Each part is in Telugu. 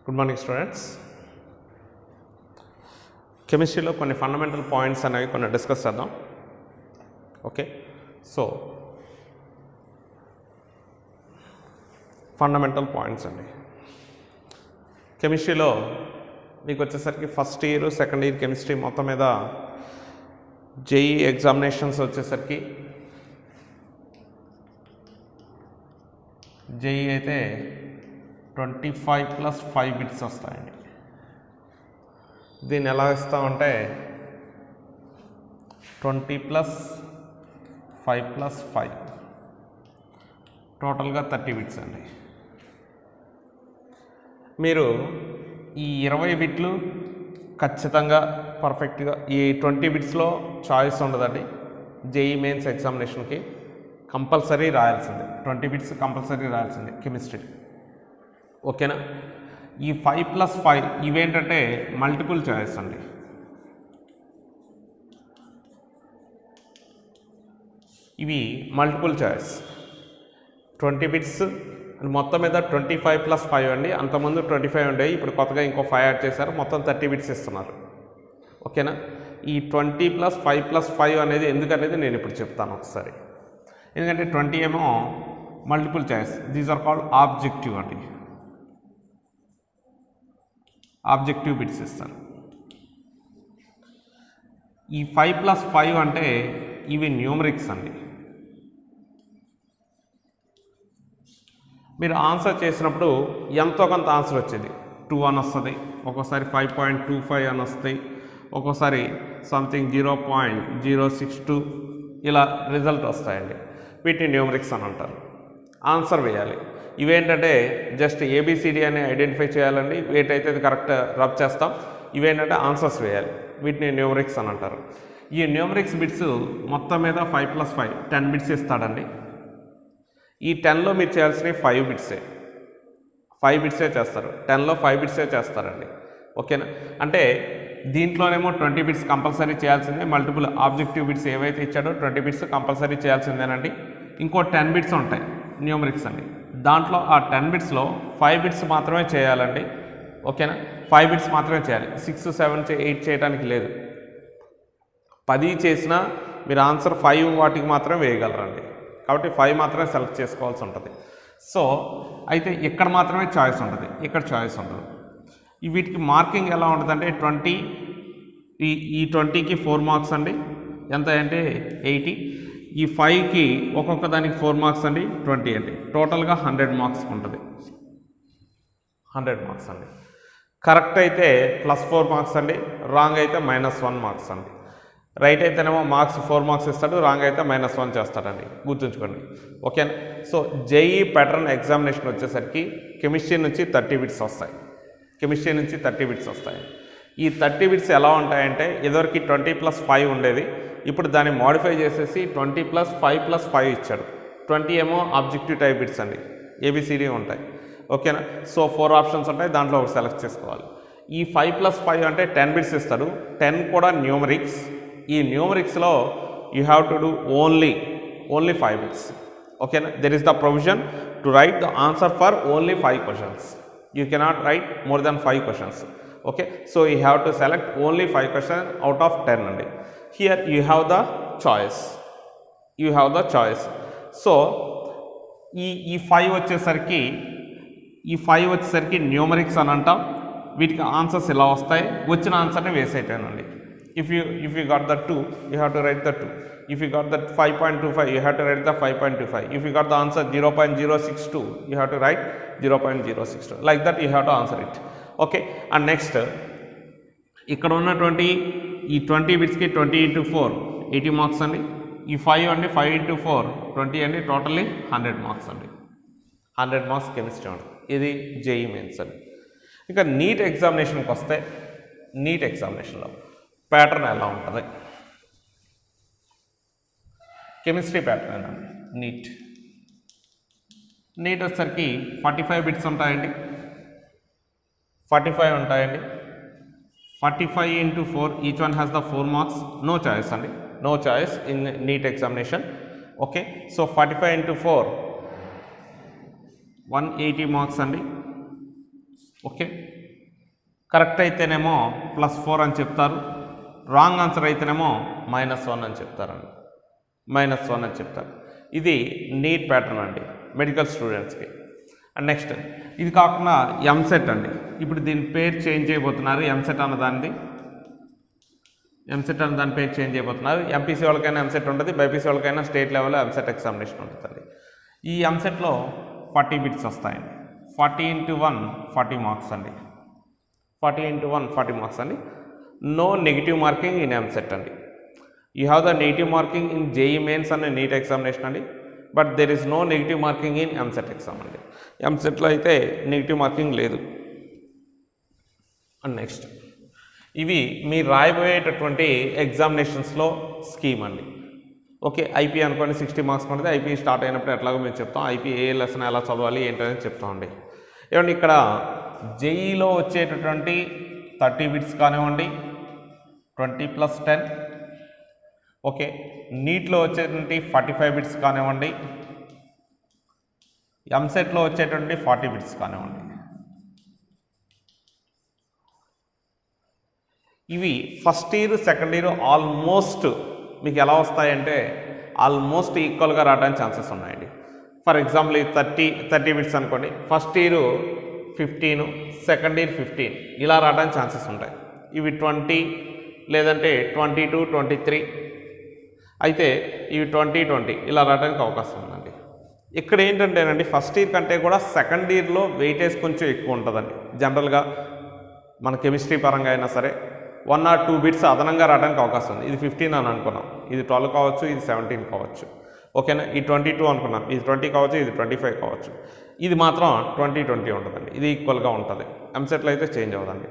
Good morning students. కెమిస్ట్రీలో కొన్ని ఫండమెంటల్ పాయింట్స్ అనేవి కొన్ని డిస్కస్ చేద్దాం. ఓకే, సో ఫండమెంటల్ పాయింట్స్ అండి కెమిస్ట్రీలో మీకు వచ్చేసరికి first year second year chemistry మొత్తం మీద జేఈ ఎగ్జామినేషన్స్ వచ్చేసరికి జేఈ అయితే 25+5 బిట్స్ వస్తాయండి. దీన్ని ఎలా ఇస్తామంటే 20+5+5 టోటల్గా 30 బిట్స్ అండి. మీరు ఈ 20 బిట్లు ఖచ్చితంగా పర్ఫెక్ట్గా ఈ 20 బిట్స్లో చాయిస్ ఉండదండి. జేఈ మెయిన్స్ ఎగ్జామినేషన్కి కంపల్సరీ రాయాల్సిందే. 20 బిట్స్ కంపల్సరీ రాయాల్సిందే కెమిస్ట్రీ. ఓకేనా? ఈ 5+5 ఇవేంటంటే మల్టిపుల్ చాయిస్ అండి. ఇవి మల్టిపుల్ చాయిస్ 20 బిట్స్ మొత్తం మీద 25+5 అండి. అంతకుముందు 25 ఉండేవి, ఇప్పుడు కొత్తగా ఇంకో 5 యాడ్ చేశారు, మొత్తం 30 బిట్స్ ఇస్తున్నారు. ఓకేనా? ఈ 20+5+5 అనేది ఎందుకనేది నేను ఇప్పుడు చెప్తాను ఒకసారి. ఎందుకంటే 20 ఏమో multiple choice, these are called objective అండి. ఆబ్జెక్టివ్ బిట్స్ ఇస్తారు. ఈ 5+5 అంటే ఇవి న్యూమరిక్స్ అండి. మీరు ఆన్సర్ చేసినప్పుడు ఎంతో కొంత ఆన్సర్ వచ్చేది 2 అని వస్తుంది, ఒక్కోసారి 5.25 అని వస్తాయి, ఒక్కోసారి సంథింగ్ 0.062 ఇలా రిజల్ట్ వస్తాయండి. వీటిని న్యూమరిక్స్ అని అంటారు. ఆన్సర్ వేయాలి. ఇవేంటంటే జస్ట్ ఏబిసిడి అని ఐడెంటిఫై చేయాలండి. వీటైతే ఇది కరెక్ట్ రబ్ చేస్తాం. ఇవేంటంటే ఆన్సర్స్ వేయాలి. వీటిని న్యూమరిక్స్ అని అంటారు. ఈ న్యూమరిక్స్ బిట్స్ మొత్తం మీద 5+5 10 బిట్స్ ఇస్తాడండి. ఈ 10లో మీరు చేయాల్సినవి 5 బిట్సే. 5 బిట్సే చేస్తారు. 10లో 5 బిట్సే చేస్తారండి. ఓకేనా? అంటే దీంట్లోనేమో 20 బిట్స్ కంపల్సరీ చేయాల్సిందే. మల్టిపుల్ ఆబ్జెక్టివ్ బిట్స్ ఏవైతే ఇచ్చాడో 20 బిట్స్ కంపల్సరీ చేయాల్సిందేనండి. ఇంకో 10 బిట్స్ ఉంటాయి న్యూమరిక్స్ అండి. దాంట్లో ఆ 10 బిట్స్లో 5 బిట్స్ మాత్రమే చేయాలండి. ఓకేనా? 5 బిట్స్ మాత్రమే చేయాలి. 6, 7, 8 చేయడానికి లేదు. 10 చేసినా మీరు ఆన్సర్ 5 వాటికి మాత్రమే వేయగలరండి. కాబట్టి 5 మాత్రమే సెలెక్ట్ చేసుకోవాల్సి ఉంటుంది. సో అయితే ఇక్కడ మాత్రమే చాయిస్ ఉంటుంది, ఇక్కడ చాయిస్ ఉంటుంది. వీటికి మార్కింగ్ ఎలా ఉంటుందంటే 20 ఈ 20కి 4 మార్క్స్ అండి. ఎంత అంటే 80. ఈ 5కి ఒక్కొక్క దానికి 4 మార్క్స్ అండి, 20 అండి. టోటల్గా 100 మార్క్స్ ఉంటుంది. 100 మార్క్స్ అండి. కరెక్ట్ అయితే +4 మార్క్స్ అండి, రాంగ్ అయితే -1 మార్క్స్ అండి. రైట్ అయితేనేమో 4 మార్క్స్ ఇస్తాడు, రాంగ్ అయితే -1 చేస్తాడండి. గుర్తుంచుకోండి. ఓకేనా? సో జేఈ ప్యాటర్న్ ఎగ్జామినేషన్ వచ్చేసరికి కెమిస్ట్రీ నుంచి 30 బిట్స్ వస్తాయి. కెమిస్ట్రీ నుంచి 30 బిట్స్ వస్తాయి. ఈ 30 బిట్స్ ఎలా ఉంటాయంటే ఇదివరకు 20+5 ఉండేది, ఇప్పుడు దాన్ని మోడిఫై చేసేసి 20+5+5 ఇచ్చాడు. 20 ఏమో ఆబ్జెక్టివ్ టైప్ బిట్స్ అండి, ఏబిసిడి ఉంటాయి. ఓకేనా? సో 4 ఆప్షన్స్ ఉంటాయి, దాంట్లో ఒకటి సెలెక్ట్ చేసుకోవాలి. ఈ 5+5 అంటే 10 బిట్స్ ఇస్తాడు. 10 కూడా న్యూమరిక్స్. ఈ న్యూమరిక్స్లో you have to do only 5 bits. ఓకేనా? There is the provision to write the answer for only 5 questions. You cannot write more than 5 questions. Okay, so you have to select only 5 questions out of 10 అండి. Here you have the choice. So ఈ 5 వచ్చేసరికి న్యూమరిక్స్ అని అంటాం. వీటికి ఆన్సర్స్ ఇలా వస్తాయి. వచ్చిన ఆన్సర్ని వేసేటానండి. If you got the 2, you have to write the 2. If you got the 5.25, you have to write the 5.25. If you got the answer 0.062, you have to write 0.062. Like that you have to answer it. Okay, and next ఇక్కడ ఉన్నటువంటి ఈ 20 బిట్స్కి 20 × 4 80 మార్క్స్ అండి. ఈ 5 అండి 5 × 4 20 అండి, టోటల్లీ 100 మార్క్స్ అండి. 100 మార్క్స్ కెమిస్ట్రీ ఉంటుంది. ఇది జేఈ మెయిన్స్ అండి. ఇక నీట్ ఎగ్జామినేషన్కి వస్తే నీట్ ఎగ్జామినేషన్లో ప్యాటర్న్ ఎలా ఉంటుంది? కెమిస్ట్రీ ప్యాటర్న్ అండి. నీట్ వచ్చేసరికి 45 బిట్స్ ఉంటాయండి. 45 ఉంటాయండి. 45 × 4 each one has the 4 marks. No choice అండి, no choice in NEET examination. Okay, so 45 × 4 180 marks అండి. ఓకే, కరెక్ట్ అయితేనేమో +4 అని చెప్తారు, రాంగ్ ఆన్సర్ అయితేనేమో -1 అని చెప్తారండి, -1 అని చెప్తారు. ఇది నీట్ ప్యాటర్న్ అండి మెడికల్ స్టూడెంట్స్కి. అండ్ నెక్స్ట్ ఇది కాకుండా ఎంసెట్ అండి. ఇప్పుడు దీని పేరు చేంజ్ చేయబోతున్నారు. ఎంసెట్ అన్న దాని పేరు చేంజ్ చేయబోతున్నారు. ఎంపీసీ వాళ్ళకైనా ఎంసెట్ ఉంటుంది, బైపీసీ వాళ్ళకైనా స్టేట్ లెవెల్లో ఎంసెట్ ఎగ్జామినేషన్ ఉంటుందండి. ఈ ఎంసెట్లో 40 బిట్స్ వస్తాయండి. 40 × 1 40 మార్క్స్ అండి. 40 × 1 40 మార్క్స్ అండి. No negative marking in EAMCET అండి. You have the negative marking in JEE Mains అనే నీట్ ఎగ్జామినేషన్ అండి, but there is no negative marking in EAMCET exam అండి. ఎంసెట్లో అయితే నెగిటివ్ మార్కింగ్ లేదు. అండ్ నెక్స్ట్ ఇవి మీరు రాయబోయేటటువంటి ఎగ్జామినేషన్స్లో స్కీమ్ అండి. ఓకే, ఐపీ అనుకోండి 60 మార్క్స్ ఉంటుంది. ఐపీ స్టార్ట్ అయినప్పుడు ఎట్లాగో మేము చెప్తాం, ఐపీ ఏ లెసన్ ఎలా చదవాలి ఏంటనేది చెప్తామండి. ఏమండి ఇక్కడ జేఈలో వచ్చేటటువంటి 30 బిట్స్ కానివ్వండి, 20 + 10. ఓకే, నీట్లో వచ్చేటువంటి 45 బిట్స్ కానివ్వండి, ఎంసెట్లో వచ్చేటువంటి 40 బిట్స్ కానివ్వండి. ఇవి first year second year almost మీకు ఎలా వస్తాయంటే ఆల్మోస్ట్ ఈక్వల్గా రావడానికి ఛాన్సెస్ ఉన్నాయండి. ఫర్ ఎగ్జాంపుల్ ఈ 30 బిట్స్ అనుకోండి, ఫస్ట్ ఇయర్ 15, సెకండ్ ఇయర్ 15 ఇలా రావడానికి ఛాన్సెస్ ఉంటాయి. ఇవి 20 లేదంటే 22, 23 అయితే ఇవి 20 ఇలా రావడానికి అవకాశం ఉందండి. ఇక్కడ ఏంటంటేనండి ఫస్ట్ ఇయర్ కంటే కూడా సెకండ్ ఇయర్లో వెయిటేజ్ కొంచెం ఎక్కువ ఉంటుందండి. జనరల్గా మన కెమిస్ట్రీ పరంగా అయినా సరే 1 or 2 బిట్స్ అదనంగా రావడానికి అవకాశం ఉంది. ఇది 15 అని అనుకున్నాం, ఇది 12 కావచ్చు, ఇది 17 కావచ్చు. ఓకేనా, ఈ 22 అనుకున్నాం, ఇది 20 కావచ్చు, ఇది 25 కావచ్చు. ఇది మాత్రం 20 ఉంటుందండి. ఇది ఈక్వల్గా ఉంటుంది. ఎంసెట్లో అయితే చేంజ్ అవ్వదండి.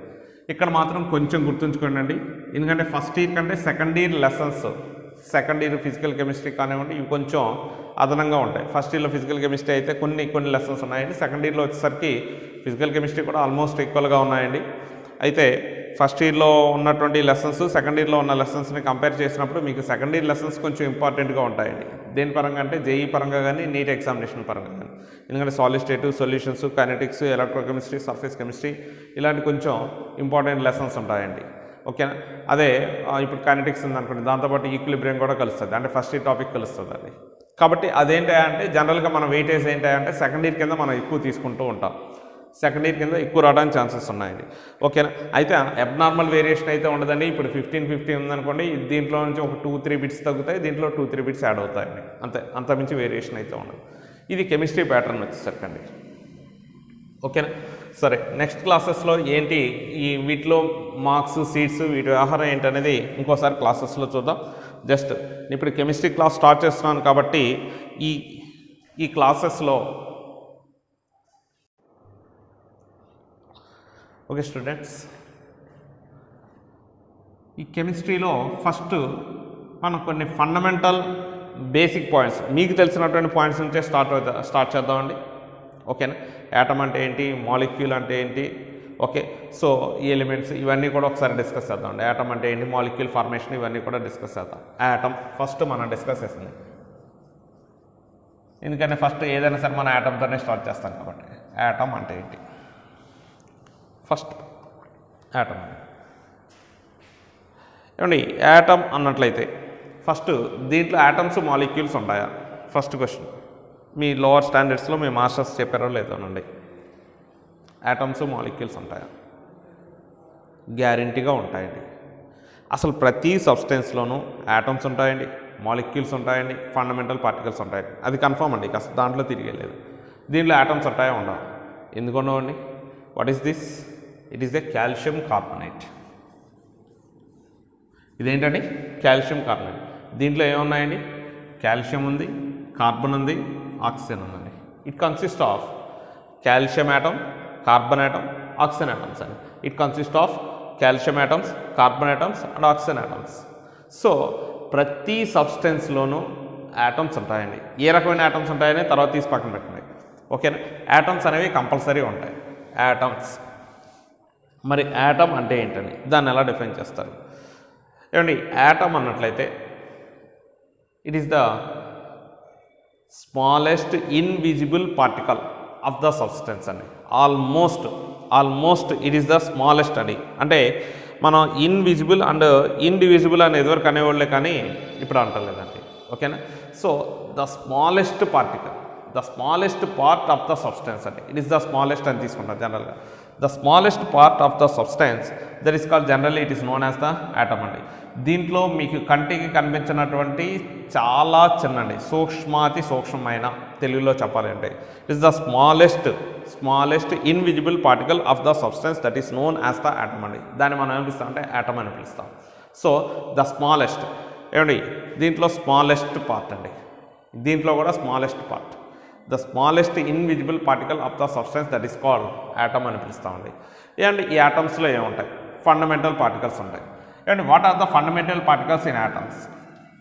ఇక్కడ మాత్రం కొంచెం గుర్తుంచుకోండి అండి, ఎందుకంటే ఫస్ట్ ఇయర్ కంటే second year lessons, second year physical chemistry కానివ్వండి ఇవి కొంచెం అదనంగా ఉంటాయి. ఫస్ట్ ఇయర్లో ఫిజికల్ కెమిస్ట్రీ అయితే కొన్ని లెసన్స్ ఉన్నాయండి. సెకండ్ ఇయర్లో వచ్చేసరికి ఫిజికల్ కెమిస్ట్రీ కూడా ఆల్మోస్ట్ ఈక్వల్గా ఉన్నాయండి. అయితే ఫస్ట్ ఇయర్లో ఉన్నటువంటి లెసన్స్ సెకండ్ ఇయర్లో ఉన్న లెసన్స్ని కంపేర్ చేసినప్పుడు మీకు సెకండ్ ఇయర్ లెసన్స్ కొంచెం ఇంపార్టెంట్గా ఉంటాయండి. దేని పరంగా అంటే జేఈ పరంగా కానీ నీట్ ఎగ్జామినేషన్ పరంగా కానీ. ఎందుకంటే solid state, solutions, kinetics, electrochemistry, surface chemistry ఇలాంటి కొంచెం ఇంపార్టెంట్ లెసన్స్ ఉంటాయండి. ఓకేనా, అదే ఇప్పుడు కైనెటిక్స్ ఉందనుకోండి, దాంతోపాటు ఈక్విలిబ్రియం కూడా కలుస్తుంది, అంటే ఫస్ట్ ఇయర్ టాపిక్ కలుస్తుంది అది. కాబట్టి అదేంటంటే జనరల్గా మన వెయిటేజ్ ఏంటంటే సెకండ్ ఇయర్ కింద మనం ఎక్కువ తీసుకుంటూ ఉంటాం, సెకండ్ ఇయర్ కింద ఎక్కువ రావడానికి ఛాన్సెస్ ఉన్నాయండి. ఓకేనా, అయితే అబ్నార్మల్ వేరియేషన్ అయితే ఉండదండి. ఇప్పుడు 15 ఉందనుకోండి, దీంట్లో నుంచి ఒక 2-3 బిట్స్ తగ్గుతాయి, దీంట్లో 2-3 బిట్స్ యాడ్ అవుతాయండి, అంతమించి వేరియేషన్ అయితే ఉండదు. ఇది కెమిస్ట్రీ ప్యాటర్న్ వచ్చేసరికండి. ఓకేనా, సరే నెక్స్ట్ క్లాసెస్లో ఏంటి ఈ వీటిలో మార్క్స్, సీట్స్, వీటి వ్యవహారం ఏంటనేది ఇంకోసారి క్లాసెస్లో చూద్దాం. జస్ట్ ఇప్పుడు కెమిస్ట్రీ క్లాస్ స్టార్ట్ చేస్తున్నాను కాబట్టి ఈ క్లాసెస్లో ఓకే స్టూడెంట్స్, ఈ కెమిస్ట్రీలో ఫస్ట్ మనం కొన్ని ఫండమెంటల్ బేసిక్ పాయింట్స్ మీకు తెలిసినటువంటి పాయింట్స్ నుంచే స్టార్ట్ చేద్దామండి. ఓకేనా, యాటమ్ అంటే ఏంటి, మాలిక్యూల్ అంటే ఏంటి, ఓకే సో ఈ ఎలిమెంట్స్ ఇవన్నీ కూడా ఒకసారి డిస్కస్ చేద్దామండి. యాటమ్ అంటే ఏంటి, మాలిక్యూల్ ఫార్మేషన్ ఇవన్నీ కూడా డిస్కస్ చేద్దాం. యాటమ్ ఫస్ట్ మనం డిస్కస్ చేస్తుంది, ఎందుకంటే ఫస్ట్ ఏదైనా సరే మనం యాటమ్తోనే స్టార్ట్ చేస్తాం కాబట్టి. యాటమ్ అంటే ఏంటి, ఫస్ట్ యాటమ్ ఏమండి, యాటమ్ అన్నట్లయితే ఫస్ట్ దీంట్లో యాటమ్స్, మాలిక్యూల్స్ ఉంటాయా? First question. మీ లోవర్ స్టాండర్డ్స్లో మీ మాస్టర్స్ చెప్పారో లేదోనండి. యాటమ్స్, మాలిక్యూల్స్ ఉంటాయా? గ్యారంటీగా ఉంటాయండి. అసలు ప్రతి సబ్స్టెన్స్లోనూ యాటమ్స్ ఉంటాయండి, మాలిక్యూల్స్ ఉంటాయండి, ఫండమెంటల్ పార్టికల్స్ ఉంటాయండి. అది కన్ఫర్మ్ అండి, అసలు దాంట్లో తిరిగేలేదు. దీంట్లో యాటమ్స్ ఉంటాయా? ఉండవు. ఎందుకు ఉండవండి? What is this? It is the calcium carbonate. ఇదేంటండి? Calcium carbonate. దీంట్లో ఏమున్నాయండి? కాల్షియం ఉంది, కార్బన్ ఉంది, ఆక్సిజన్ ఉందండి. It consist of calcium atom, carbon atom, oxygen atoms అండి. It consist of calcium atoms, carbon atoms and oxygen atoms. So ప్రతి సబ్స్టెన్స్లోనూ యాటమ్స్ ఉంటాయండి. ఏ రకమైన యాటమ్స్ ఉంటాయని తర్వాత తీసి పక్కన పెట్టండి. ఓకేనా, యాటమ్స్ అనేవి కంపల్సరీ ఉంటాయి. యాటమ్స్. మరి యాటమ్ అంటే ఏంటని దాన్ని ఎలా డిఫైన్ చేస్తారు? ఏమండి, యాటమ్ అన్నట్లయితే it is the smallest invisible particle of the substance అండి. Almost it is the smallest అండి. అంటే మనం ఇన్విజిబుల్ అండ్ ఇండివిజిబుల్ అని ఎదువరకు అనేవాళ్ళే కానీ ఇప్పుడు అంటలేదండి. ఓకేనా? So the smallest part of the substance అండి. ఇట్ ఈస్ ద స్మాలెస్ట్ అని తీసుకుంటాం జనరల్గా. The smallest part of the substance that is called generally it is known as the atom అండి. దీంట్లో మీకు కంటికి కనిపించినటువంటి చాలా చిన్నండి, సూక్ష్మాతి సూక్ష్మమైన, తెలుగులో చెప్పాలంటే it is the smallest invisible particle of the substance that is known as the atom అండి. దాన్ని మనం ఏం పిలుస్తాం అంటే యాటమ్ అని పిలుస్తాం. సో ద స్మాలెస్ట్ ఏమండి, దీంట్లో స్మాలెస్ట్ పార్ట్ అండి, దీంట్లో కూడా smallest part, the smallest invisible particle of the substance that is called atom అని పిలుస్తామండి. అండ్ ఈ యాటమ్స్లో ఏముంటాయి? ఫండమెంటల్ పార్టికల్స్ ఉంటాయి. And what are the fundamental particles in atoms?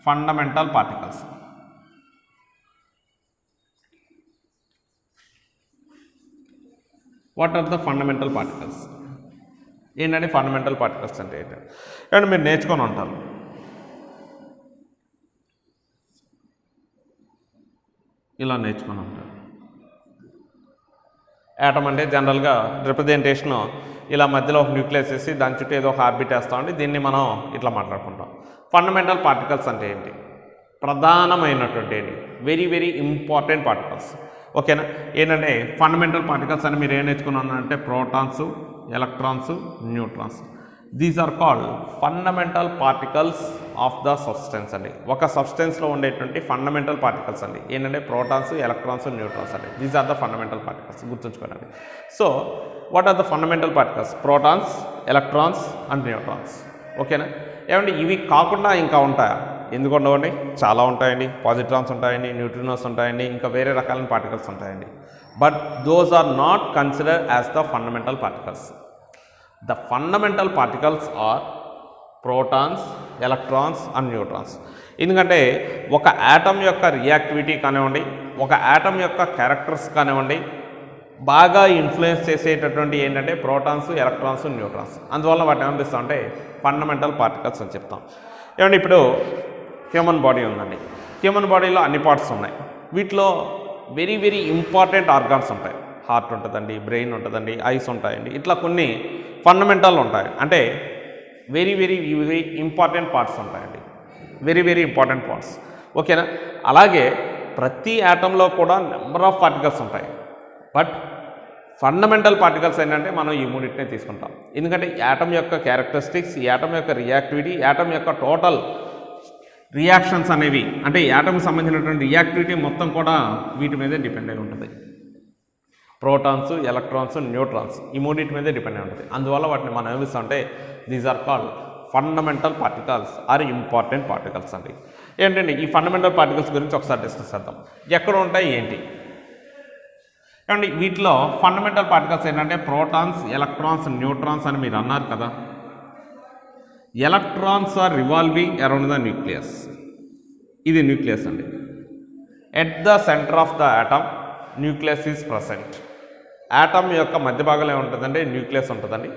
Fundamental particles, what are the fundamental particles? ఏంటంటే ఫండమెంటల్ పార్టికల్స్ అంటే ఏంటి? అండ్ మీరు నేర్చుకొని ఉంటారు. ఇలా నేర్చుకొని ఉంటారు. యాటమ్ అంటే జనరల్గా రిప్రజెంటేషను ఇలా మధ్యలో ఒక న్యూక్లియస్ వేసి దాని చుట్టూ ఏదో ఒక ఆర్బిట్ వేస్తామండి. దీన్ని మనం ఇట్లా మాట్లాడుకుంటాం. ఫండమెంటల్ పార్టికల్స్ అంటే ఏంటి? ప్రధానమైనటువంటి ఏంటి? Very very important particles. ఓకేనా? ఏంటంటే ఫండమెంటల్ పార్టికల్స్ అని మీరు ఏం నేర్చుకున్నారంటే protons, electrons, neutrons. These are called fundamental particles of the substance అండి. ఒక సబ్స్టెన్స్లో ఉండేటువంటి ఫండమెంటల్ పార్టికల్స్ అండి. ఏంటంటే ప్రోటాన్స్, ఎలక్ట్రాన్స్, న్యూట్రాన్స్ అండి. These are the fundamental particles, గుర్తుంచుకోండి. So what are the fundamental particles? Protons, electrons and neutrons. ఓకేనా? ఏమండి ఇవి కాకుండా ఇంకా ఉంటాయా? ఎందుకు ఉండవండి? చాలా ఉంటాయండి. పాజిట్రాన్స్ ఉంటాయండి, న్యూట్రినోస్ ఉంటాయండి, ఇంకా వేరే రకాలైన పార్టికల్స్ ఉంటాయండి. But those are not considered as the fundamental particles. The fundamental particles are protons, electrons and neutrons. ఎందుకంటే ఒక యాటమ్ యొక్క రియాక్టివిటీ కానివ్వండి, ఒక యాటమ్ యొక్క క్యారెక్టర్స్ కానివ్వండి, బాగా ఇన్ఫ్లుయెన్స్ చేసేటటువంటి ఏంటంటే ప్రోటాన్స్, ఎలక్ట్రాన్స్, న్యూట్రాన్స్. అందువల్ల వాటిని ఏమనిపిస్తాం అంటే ఫండమెంటల్ పార్టికల్స్ అని చెప్తాం. ఏమంటే ఇప్పుడు హ్యూమన్ బాడీ ఉందండి. హ్యూమన్ బాడీలో అన్ని పార్ట్స్ ఉన్నాయి. వీటిలో వెరీ వెరీ ఇంపార్టెంట్ ఆర్గాన్స్ ఉంటాయి. హార్ట్ ఉంటుందండి, బ్రెయిన్ ఉంటుందండి, ఐస్ ఉంటాయండి. ఇట్లా కొన్ని ఫండమెంటల్ ఉంటాయి. అంటే very very very important parts ఉంటాయండి, వెరీ వెరీ ఇంపార్టెంట్ పార్ట్స్. ఓకేనా? అలాగే ప్రతి యాటంలో కూడా నెంబర్ ఆఫ్ పార్టికల్స్ ఉంటాయి. బట్ ఫండమెంటల్ పార్టికల్స్ ఏంటంటే మనం ఈ మూడింటినే తీసుకుంటాం. ఎందుకంటే యాటమ్ యొక్క క్యారెక్టరిస్టిక్స్, యాటమ్ యొక్క రియాక్టివిటీ, యాటమ్ యొక్క టోటల్ రియాక్షన్స్ అనేవి, అంటే యాటమ్కి సంబంధించినటువంటి రియాక్టివిటీ మొత్తం కూడా వీటి మీదే డిపెండ్ అయి ఉంటుంది. ప్రోటాన్స్, ఎలక్ట్రాన్స్, న్యూట్రాన్స్ ఈ మూడింటి మీదే డిపెండ్ అయి ఉంటుంది. అందువల్ల వాటిని మనం ఏమిస్తాం అంటే these are called fundamental particles are important particles అండి. ఏంటండి ఈ ఫండమెంటల్ పార్టికల్స్ గురించి ఒకసారి డిస్కస్ చేద్దాం. ఎక్కడ ఉంటాయి ఏంటి? ఏమండి వీటిలో ఫండమెంటల్ పార్టికల్స్ ఏంటంటే ప్రోటాన్స్, ఎలక్ట్రాన్స్, న్యూట్రాన్స్ అని మీరు అన్నారు కదా. Electrons are revolving around the nucleus. ఇది న్యూక్లియస్ అండి. At the centre of the atom nucleus is present. Atom యొక్క మధ్య భాగంలో ఏముంటుందంటే న్యూక్లియస్ ఉంటుందండి.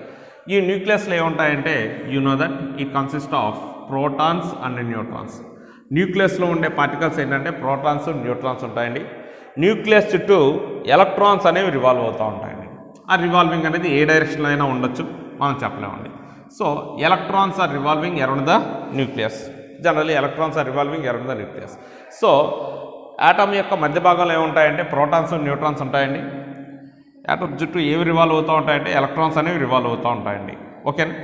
ఈ న్యూక్లియస్లో ఏముంటాయంటే you know that it consist of protons and neutrons. న్యూక్లియస్లో ఉండే పార్టికల్స్ ఏంటంటే ప్రోటాన్స్, న్యూట్రాన్స్ ఉంటాయండి. న్యూక్లియస్ చుట్టూ ఎలక్ట్రాన్స్ అనేవి రివాల్వ్ అవుతూ ఉంటాయండి. ఆ రివాల్వింగ్ అనేది ఏ డైరెక్షన్లో అయినా ఉండొచ్చు, మనం చెప్పలేమండి. So electrons are revolving around the nucleus. Generally electrons are revolving around the nucleus. So atom యొక్క మధ్య భాగంలో ఏముంటాయంటే ప్రోటాన్స్, న్యూట్రాన్స్ ఉంటాయండి. యాటమ్ చుట్టూ ఏవి రివాల్వ్ అవుతూ ఉంటాయంటే ఎలక్ట్రాన్స్ అనేవి రివాల్వ్ అవుతూ ఉంటాయండి. ఓకేనా?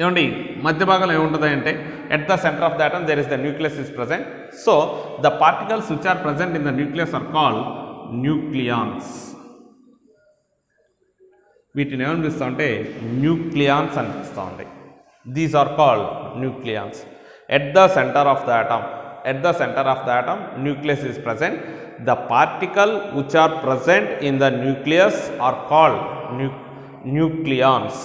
ఏమండి మధ్య భాగంలో ఏముంటుంది అంటే at the centre of the atom there is the nucleus is present. So the particles which are present in the nucleus are called nucleons. వీటిని ఏమని పిలుస్తాం అంటే న్యూక్లియాన్స్ అని పిలుస్తూ ఉంటాయి. These are called nucleons. At the centre of the atom, at the center of the atom nucleus is present. The particle which are present in the nucleus are called nucleons.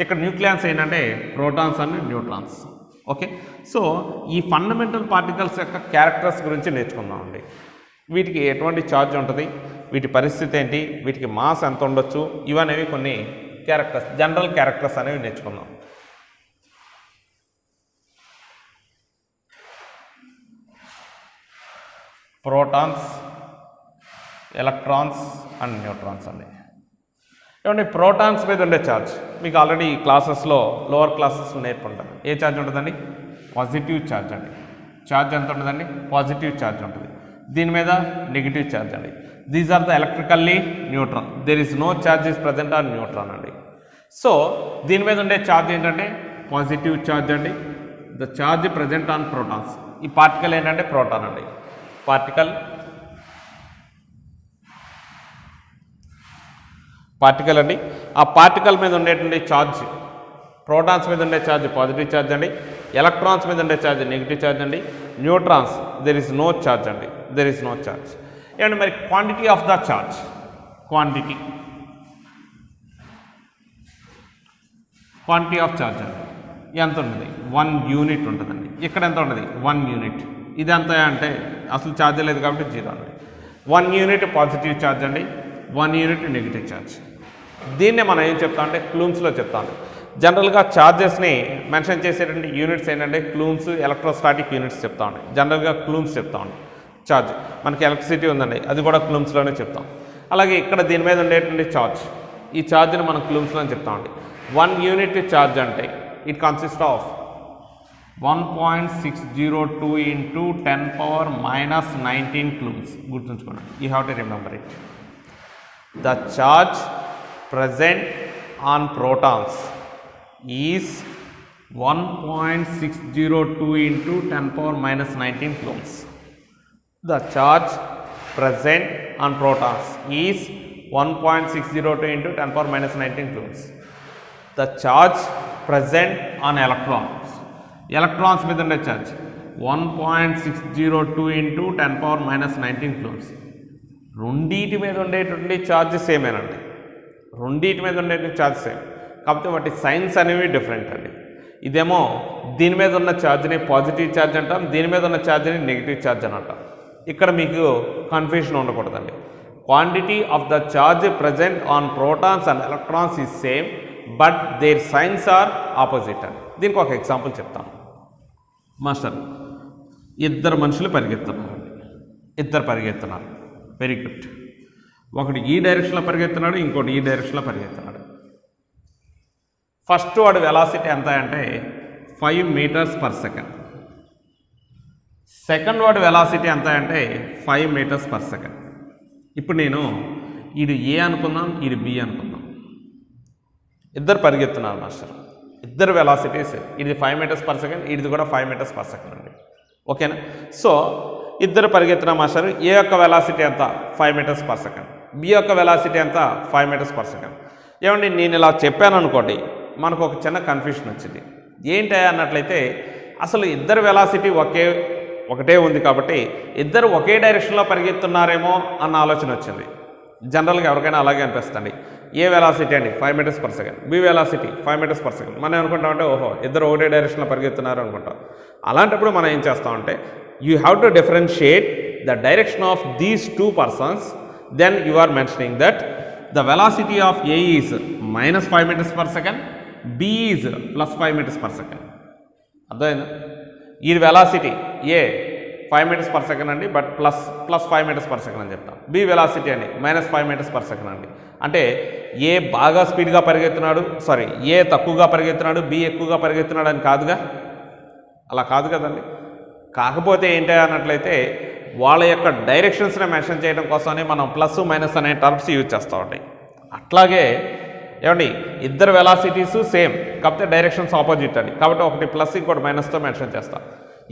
ఇక్కడ న్యూక్లియాన్స్ ఏంటంటే protons and neutrons. Okay? So ఈ ఫండమెంటల్ పార్టికల్స్ యొక్క క్యారెక్టర్స్ గురించి నేర్చుకుందామండి. వీటికి ఎటువంటి ఛార్జ్ ఉంటుంది, వీటి పరిస్థితి ఏంటి, వీటికి మాస్ ఎంత ఉండొచ్చు, ఇవనేవి కొన్ని క్యారెక్టర్స్, జనరల్ క్యారెక్టర్స్ అనేవి నేర్చుకుందాం. ప్రోటాన్స్, ఎలక్ట్రాన్స్ అండ్ న్యూట్రాన్స్ అండి. ఏమండి ప్రోటాన్స్ మీద ఉండే ఛార్జ్ మీకు ఆల్రెడీ ఈ క్లాసెస్లో లోవర్ క్లాసెస్లో నేర్పుకుంటాను. ఏ ఛార్జ్ ఉంటుందండి? పాజిటివ్ ఛార్జ్ అండి. ఛార్జ్ ఎంత ఉంటుందండి? పాజిటివ్ ఛార్జ్ ఉంటుంది. దీని మీద నెగిటివ్ ఛార్జ్ అండి. These are the electrically neutron. There is no charge is present on neutron అండి. సో దీని మీద ఉండే ఛార్జ్ ఏంటంటే పాజిటివ్ ఛార్జ్ అండి. The charge present on protons. ఈ పార్టికల్ ఏంటంటే ప్రోటాన్ అండి. పార్టికల్ అండి. ఆ పార్టికల్ మీద ఉండేటువంటి ఛార్జ్, ప్రోటాన్స్ మీద ఉండే ఛార్జ్ పాజిటివ్ ఛార్జ్ అండి. ఎలక్ట్రాన్స్ మీద ఉండే ఛార్జ్ నెగిటివ్ ఛార్జ్ అండి. Neutrons there is no charge అండి. There is no charge. ఏమండి మరి quantity of the charge, quantity of charge అండి ఎంత ఉంటుంది? 1 యూనిట్ ఉంటుందండి. ఇక్కడ ఎంత ఉంటుంది? 1 యూనిట్. ఇది ఎంత అంటే అసలు ఛార్జ్ లేదు కాబట్టి 0 అండి. 1 యూనిట్ పాజిటివ్ ఛార్జ్ అండి, 1 యూనిట్ నెగిటివ్ ఛార్జ్. దీన్నే మనం ఏం చెప్తామంటే క్లూమ్స్లో చెప్తాను. జనరల్గా ఛార్జెస్ని మెన్షన్ చేసేటువంటి యూనిట్స్ ఏంటంటే క్లూమ్స్, ఎలక్ట్రోస్టాటిక్ యూనిట్స్ చెప్తామండి. జనరల్గా క్లూమ్స్ చెప్తామండి. ఛార్జ్ మనకి ఎలక్ట్రిసిటీ ఉందండి, అది కూడా క్లూమ్స్లోనే చెప్తాం. అలాగే ఇక్కడ దీని మీద ఉండేటువంటి ఛార్జ్, ఈ ఛార్జ్ని మనం క్లూమ్స్లోనే చెప్తామండి. 1 యూనిట్ ఛార్జ్ అంటే it consist of 1.602 into 10⁻⁻19 coulombs. గుర్తుంచుకోండి. You have to remember it. The charge present on protons is 1.602 into 10⁻⁻19 coulombs. The charge present on protons is 1.602 into 10⁻⁻19 coulombs. The charge present on electrons మీద ఉండే ఛార్జ్ 1.602 into 10⁻⁻19 coulombs. రెండింటి మీద ఉండేటువంటి ఛార్జ్ సేమేనండి. రెండింటి మీద ఉండేటువంటి ఛార్జ్ సేమ్, కాకపోతే వాటి సైన్స్ అనేవి డిఫరెంట్ అండి. ఇదేమో దీని మీద ఉన్న ఛార్జ్ని పాజిటివ్ ఛార్జ్ అంటాం, దీని మీద ఉన్న ఛార్జ్ని నెగిటివ్ ఛార్జ్ అని అంటాం. ఇక్కడ మీకు కన్ఫ్యూషన్ ఉండకూడదండి. Quantity of the charge present on protons and electrons is same, but their signs are opposite అండి. దీనికి ఒక ఎగ్జాంపుల్ చెప్తాను. మాస్టర్, ఇద్దరు మనుషులు పరిగెత్తున్నారు. Very good. ఒకటి ఈ డైరెక్షన్లో పరిగెత్తున్నాడు, ఇంకోటి ఈ డైరెక్షన్లో పరిగెత్తున్నాడు. ఫస్ట్ వాడు వెలాసిటీ ఎంత అంటే 5 meters per second. సెకండ్ వాడు వెలాసిటీ ఎంత అంటే 5 meters per second. ఇప్పుడు నేను ఇది ఏ అనుకుందాం, ఇది బి అనుకుందాం. ఇద్దరు పరిగెత్తున్నారు మాస్టర్, ఇద్దరు వెలాసిటీస్, ఇది 5 meters per second, ఇది కూడా 5 meters per second అండి. ఓకేనా? సో ఇద్దరు పరిగెత్తున్న మాస్టర్, ఏ యొక్క వెలాసిటీ ఎంత? 5 meters per second. బి యొక్క వెలాసిటీ ఎంత? 5 meters per second. ఏమండి నేను ఇలా చెప్పాను అనుకోండి, మనకు ఒక చిన్న కన్ఫ్యూషన్ వచ్చింది. ఏంటి అన్నట్లయితే అసలు ఇద్దరు వెలాసిటీ ఒకటే ఉంది కాబట్టి ఇద్దరు ఒకే డైరెక్షన్లో పరిగెత్తున్నారేమో అన్న ఆలోచన వచ్చింది. జనరల్గా ఎవరికైనా అలాగే అనిపిస్తుంది. ఏ వెలాసిటీ అండి 5 meters per second, B velocity 5 meters per second. మనం అనుకుంటామంటే ఓహో ఇద్దరు ఒకటే డైరెక్షన్లో పరిగెత్తున్నారు అనుకుంటాం. అలాంటప్పుడు మనం ఏం చేస్తామంటే you have to differentiate the direction of these 2 persons. Then you are mentioning that the velocity of A is -5 meters per second, B is +5 meters per second. అర్థమైందా? ఈ velocity A 5 meters per second అండి, బట్ +5 meters per second అని చెప్తాం. బి వెలాసిటీ అండి -5 meters per second అండి. అంటే ఏ బాగా స్పీడ్గా పరిగెత్తున్నాడు, ఏ తక్కువగా పరిగెత్తున్నాడు, బి ఎక్కువగా పరిగెత్తున్నాడు అని కాదుగా, అలా కాదు కదండి. కాకపోతే ఏంటి అన్నట్లయితే వాళ్ళ యొక్క డైరెక్షన్స్ని మెన్షన్ చేయడం కోసమే మనం ప్లస్ మైనస్ అనే టర్మ్స్ యూజ్ చేస్తూ ఉంటాయి. అట్లాగే ఏమండి ఇద్దరు వెలాసిటీస్ సేమ్, కాకపోతే డైరెక్షన్స్ ఆపోజిట్ అండి. కాబట్టి ఒకటి ప్లస్ ఇంకోటి మైనస్తో మెన్షన్ చేస్తాం.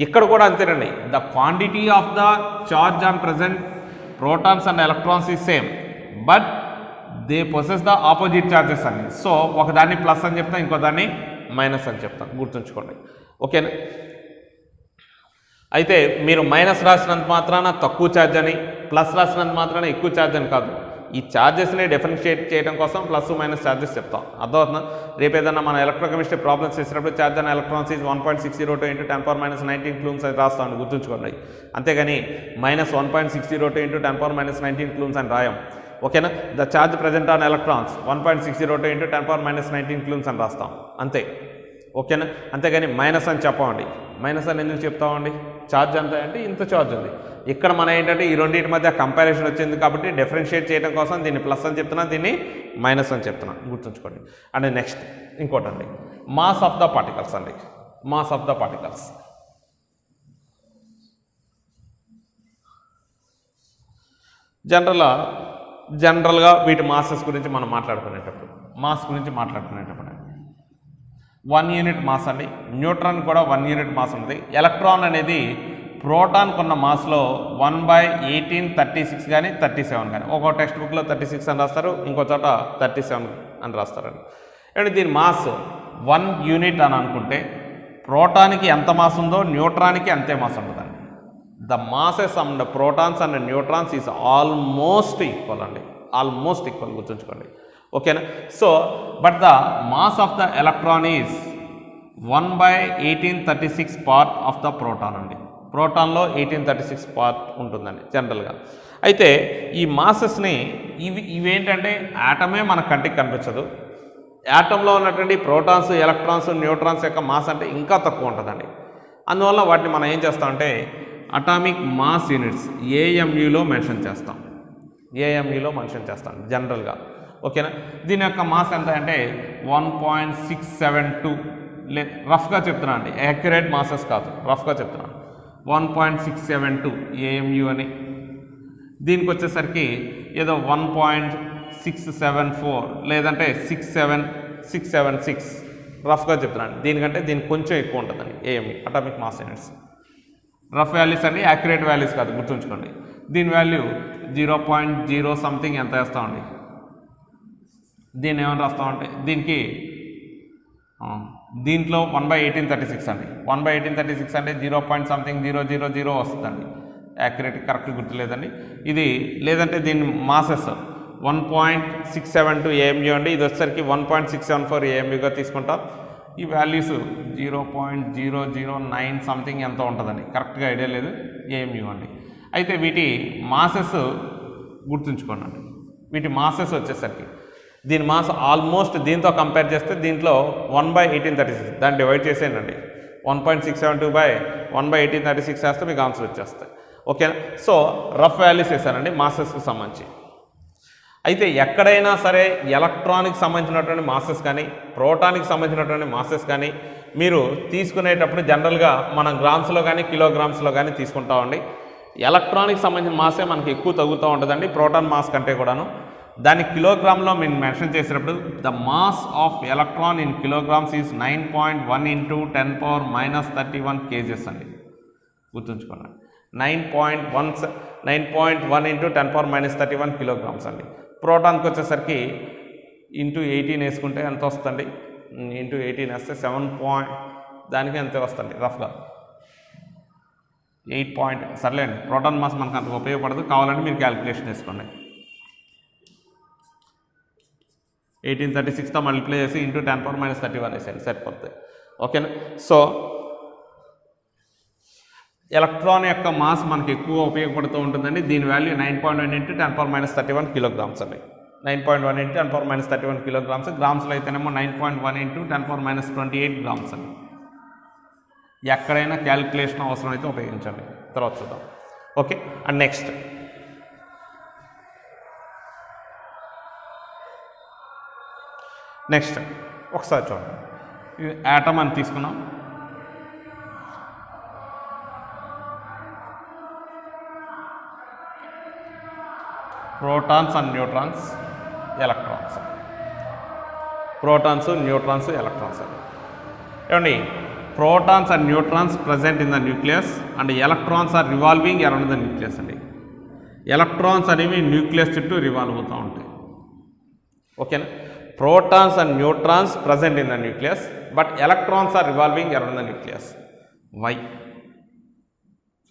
ఇక్కడ కూడా అంతేనండి. The quantity of the charge on present protons and electrons is same, but they possess the opposite charges అండి. సో ఒకదాన్ని ప్లస్ అని చెప్తాం, ఇంకో దాన్ని మైనస్ అని చెప్తాం. గుర్తుంచుకోండి. ఓకేనా? అయితే మీరు మైనస్ రాసినంత మాత్రాన తక్కువ ఛార్జ్ అని, ప్లస్ రాసినంత మాత్రాన ఎక్కువ ఛార్జ్ అని కాదు. ఈ ఛార్జెస్ని డిఫరెన్షియేట్ చేయడం కోసం ప్లస్ మైనస్ ఛార్జెస్ చెప్తాం. అర్థమవుతుందా? రేపు ఏదన్నా మన ఎలక్ట్రోకెమిస్ట్రీ ప్రాబ్లమ్స్ చేసినప్పుడు charge and electrons is 1.602 into 10⁻�19 coulombs అని రాస్తామని గుర్తుంచుకోండి. అంతేగాని -1.602 into 10⁻⁻19 coulombs అని రాయం. ఓకేనా? The charge present on electrons 1.602 into 10⁻⁻19 coulombs అని రాస్తాం అంతే. ఓకేనా? అంతేగాని మైనస్ అని చెప్పండి. మైనస్ అని ఎందుకు చెప్తామండి? ఛార్జ్ ఎంత అంటే ఇంత ఛార్జ్ ఉంది. ఇక్కడ మనం ఏంటంటే ఈ రెండింటి మధ్య కంపారిజన్ వచ్చింది కాబట్టి డిఫరెన్షియేట్ చేయడం కోసం దీన్ని ప్లస్ అని చెప్తున్నాను, దీన్ని మైనస్ అని చెప్తున్నాను, గుర్తుంచుకోండి. అండ్ నెక్స్ట్ ఇంకోటండి, మాస్ ఆఫ్ ద పార్టికల్స్ అండి. మాస్ ఆఫ్ ద పార్టికల్స్ జనరల్గా వీటి మాసెస్ గురించి మనం మాట్లాడుకునేటప్పుడు 1 యూనిట్ మాస్ అండి. న్యూట్రాన్ కూడా 1 యూనిట్ మాస్ ఉంది. ఎలక్ట్రాన్ అనేది ప్రోటాన్ కొన్న మాస్లో 1/1836 కానీ 37 కానీ, ఒక్కో టెక్స్ట్ బుక్లో 36 అని రాస్తారు, ఇంకో చోట 37 అని రాస్తారండి. అండ్ దీని మాస్ 1 యూనిట్ అని అనుకుంటే ప్రోటాన్కి ఎంత మాస్ ఉందో న్యూట్రాన్కి అంతే మాస్ ఉంటుందండి. The masses of the protons and neutrons is almost equal almost, ఆల్మోస్ట్ ఈక్వల్, గుర్తుంచుకోండి. ఓకేనా? So but the mass of the electron is 1/1836 part of the proton అండి. ప్రోటాన్లో 1836 పార్ట్ ఉంటుందండి జనరల్గా. అయితే ఈ మాసెస్ని ఇవేంటంటే యాటమే మన కంటికి కనిపించదు. యాటంలో ఉన్నటువంటి ప్రోటాన్స్, ఎలక్ట్రాన్స్, న్యూట్రాన్స్ యొక్క మాస్ అంటే ఇంకా తక్కువ ఉంటుందండి. అందువల్ల వాటిని మనం ఏం చేస్తామంటే అటామిక్ మాస్ యూనిట్స్ AMUలో మెన్షన్ చేస్తాం, జనరల్గా. ఓకేనా? దీని యొక్క మాస్ ఎంత అంటే 1.672, రఫ్గా చెప్తున్నాను అండి, యాక్యురేట్ మాసెస్ కాదు, రఫ్గా చెప్తున్నాను. 1.672 AMU అని. దీనికి వచ్చేసరికి ఏదో 1.674 లేదంటే 676 రఫ్గా చెప్తున్నాను. దీనికంటే దీనికి కొంచెం ఎక్కువ ఉంటుందండి AMU, atomic mass units. Rough values అండి, యాక్యురేట్ వాల్యూస్ కాదు, గుర్తుంచుకోండి. దీని వాల్యూ 0.0 సంథింగ్ ఎంత వేస్తామండి. దీన్ని ఏమైనా రాస్తామంటే దీంట్లో 1/1836 అండి. 1/1836 అంటే 0.000 వస్తుందండి. యాక్యురేట్ కరెక్ట్ గుర్తులేదండి ఇది. లేదంటే దీని మాసెస్ 1.672 AMU అండి. ఇది వచ్చేసరికి 1.674 AMUగా తీసుకుంటాం. ఈ వాల్యూస్ 0.009 సంథింగ్ ఎంత ఉంటుందండి, కరెక్ట్గా ఐడియా లేదు, AMU అండి. అయితే వీటి మాసెస్ గుర్తుంచుకోండి. వీటి మాసెస్ వచ్చేసరికి దీని మాస్ ఆల్మోస్ట్ దీంతో కంపేర్ చేస్తే దీంట్లో 1/1836, దాన్ని డివైడ్ చేసేయండి. 1.672/1/1836 వేస్తే మీకు ఆన్సర్ వచ్చేస్తాయి. ఓకేనా? సో రఫ్ వాల్యూస్ వేసానండి మాసెస్కి సంబంధించి. అయితే ఎక్కడైనా సరే ఎలక్ట్రాన్కి సంబంధించినటువంటి మాసెస్ కానీ ప్రోటాన్కి సంబంధించినటువంటి మాసెస్ కానీ మీరు తీసుకునేటప్పుడు జనరల్గా మనం గ్రామ్స్లో కానీ కిలోగ్రామ్స్లో కానీ తీసుకుంటామండి. ఎలక్ట్రాన్కి సంబంధించిన మాసే మనకి ఎక్కువ తగ్గుతూ ఉంటుందండి ప్రోటాన్ మాస్ కంటే కూడాను. దాన్ని కిలోగ్రామ్లో మేము మెన్షన్ చేసేటప్పుడు the mass of electron in kilograms is 9.1 × 10⁻³ kgs అండి, గుర్తుంచుకోండి. 9.1 × 10⁻³ కిలోగ్రామ్స్ అండి. ప్రోటాన్కి వచ్చేసరికి *18 వేసుకుంటే ఎంత వస్తుంది, *18 వేస్తే 7 దానికి ఎంత వస్తుంది రఫ్గా 8 సర్లేండి. ప్రోటాన్ మాస్ మనకు అంత ఉపయోగపడదు, కావాలంటే మీరు క్యాలిక్యులేషన్ వేసుకోండి. 1836తో మల్టిప్లై చేసి × 10⁻³ వేసేయండి, సరిపోతుంది. ఓకేనా? సో ఎలక్ట్రాన్ యొక్క మాస్ మనకి ఎక్కువ ఉపయోగపడుతూ ఉంటుందండి. దీని వాల్యూ 9.1 × 10⁻³ కిలోగ్రామ్స్ అండి. 9.1 × 10⁻³ కిలోగ్రామ్స్. గ్రామ్స్లో అయితేనేమో 9.1 × 10⁻28 గ్రామ్స్ అండి. ఎక్కడైనా క్యాలిక్యులేషన్ అవసరం అయితే ఉపయోగించండి, తర్వాత చూద్దాం. ఓకే. అండ్ నెక్స్ట్ ఒకసారి చూడండి. ఇది యాటమ్ అని తీసుకున్నాం. Protons and neutrons, electrons. Protons, neutrons, electrons అండి. ఏమండి, protons and neutrons present in the nucleus and electrons are revolving around the nucleus అండి. ఎలక్ట్రాన్స్ అనేవి న్యూక్లియస్ చుట్టూ రివాల్వ్ అవుతూ ఉంటాయి. ఓకేనా? Protons and neutrons present in the nucleus but electrons are revolving around the nucleus. Why?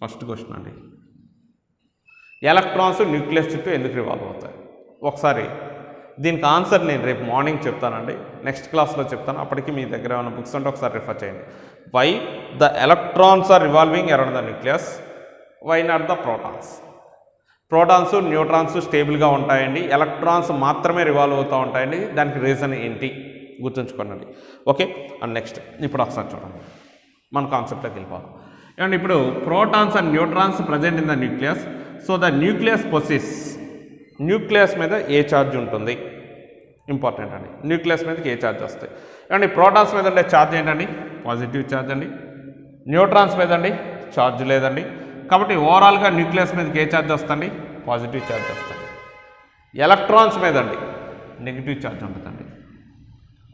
First question అండి. ఎలక్ట్రాన్స్ న్యూక్లియస్ చుట్టూ ఎందుకు రివాల్వ్ అవుతాయి? ఒకసారి దీనికి ఆన్సర్ నేను రేపు మార్నింగ్ చెప్తానండి, నెక్స్ట్ క్లాస్లో చెప్తాను. అప్పటికి మీ దగ్గర ఏమైనా బుక్స్ ఉంటే ఒకసారి రిఫర్ చేయండి. Why the electrons are revolving around the nucleus, why not the protons? Protons, neutrons స్టేబుల్గా ఉంటాయండి, ఎలక్ట్రాన్స్ మాత్రమే రివాల్వ్ అవుతూ ఉంటాయండి. దానికి రీజన్ ఏంటి గుర్తుంచుకోండి. ఓకే. అండ్ నెక్స్ట్ ఇప్పుడు ఒకసారి చూడండి. మన కాన్సెప్ట్లోకి వెళ్ళిపోవాలి. అండ్ ఇప్పుడు protons and neutrons present in the nucleus. So the nucleus possess, nucleus మీద ఏ ఛార్జ్ ఉంటుంది, ఇంపార్టెంట్ అండి. న్యూక్లియస్ మీదకి ఏ ఛార్జ్ వస్తాయి అండి? ప్రోటాన్స్ మీద ఉండే ఛార్జ్ ఏంటండి? పాజిటివ్ ఛార్జ్ అండి. న్యూట్రాన్స్ మీద అండి ఛార్జ్ లేదండి. కాబట్టి ఓవరాల్గా న్యూక్లియస్ మీదకి ఏ ఛార్జ్ వస్తుంది? పాజిటివ్ ఛార్జ్ వస్తుంది. ఎలక్ట్రాన్స్ మీద అండి నెగిటివ్ ఛార్జ్ ఉంటుందండి.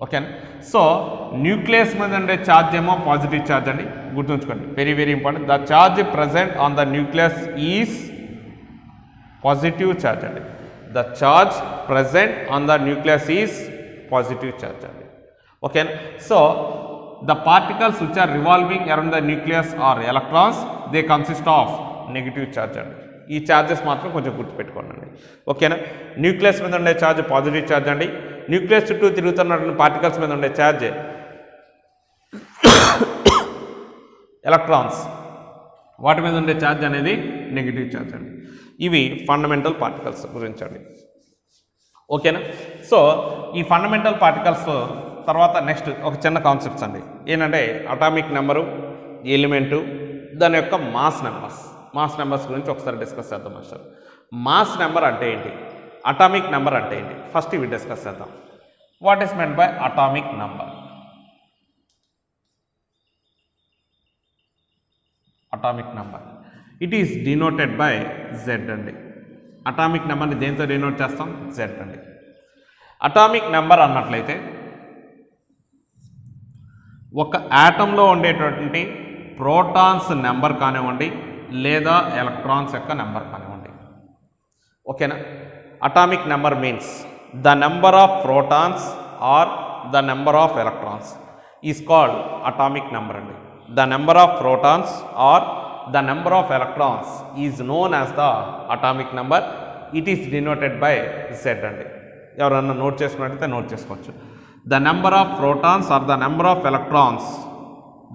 ఓకేనా? సో న్యూక్లియస్ మీద ఉండే ఛార్జ్ ఏమో పాజిటివ్ ఛార్జ్ అండి, గుర్తుంచుకోండి, very very important. The charge present on the nucleus is positive charge అండి. The charge present on the nucleus is positive charge అండి. ఓకేనా? So the particles which are revolving around the nucleus are electrons, they consist of negative charge అండి. ఈ ఛార్జెస్ మాత్రం కొంచెం గుర్తుపెట్టుకోండి అండి. ఓకేనా? న్యూక్లియస్ మీద ఉండే ఛార్జ్ పాజిటివ్ ఛార్జ్ అండి. న్యూక్లియస్ చుట్టూ తిరుగుతున్నటువంటి పార్టికల్స్ మీద ఉండే ఛార్జ్ ఎలక్ట్రాన్స్, వాటి మీద ఉండే ఛార్జ్ అనేది నెగిటివ్ ఛార్జ్ అండి. ఇవి ఫండమెంటల్ పార్టికల్స్ గురించి అండి. ఓకేనా? సో ఈ ఫండమెంటల్ పార్టికల్స్ తర్వాత నెక్స్ట్ ఒక చిన్న కాన్సెప్ట్స్ అండి. ఏంటంటే అటామిక్ నెంబరు, ఎలిమెంటు, దాని యొక్క మాస్ నెంబర్స్. మాస్ నెంబర్స్ గురించి ఒకసారి డిస్కస్ చేద్దాం మాస్టర్. మాస్ నెంబర్ అంటే ఏంటి, అటామిక్ నెంబర్ అంటే ఏంటి, ఫస్ట్ ఇవి డిస్కస్ చేద్దాం. What is meant by atomic number? Atomic number it is denoted by Z అండి. అటామిక్ నెంబర్ని దేంతో డినోట్ చేస్తాం? జెడ్ అండి. అటామిక్ నెంబర్ అన్నట్లయితే ఒక యాటంలో ఉండేటటువంటి ప్రోటాన్స్ నెంబర్ కానివ్వండి, లేదా ఎలక్ట్రాన్స్ యొక్క నెంబర్ కానివ్వండి. ఓకేనా? Atomic number means the number of protons are the number of electrons is called atomic number అండి. The number of protons are the number of electrons is known as the atomic number. It is denoted by Z అండి. ఎవరన్నా నోట్ చేసుకున్నట్టయితే నోట్ చేసుకోవచ్చు. ద number of protons are the number of ఎలక్ట్రాన్స్,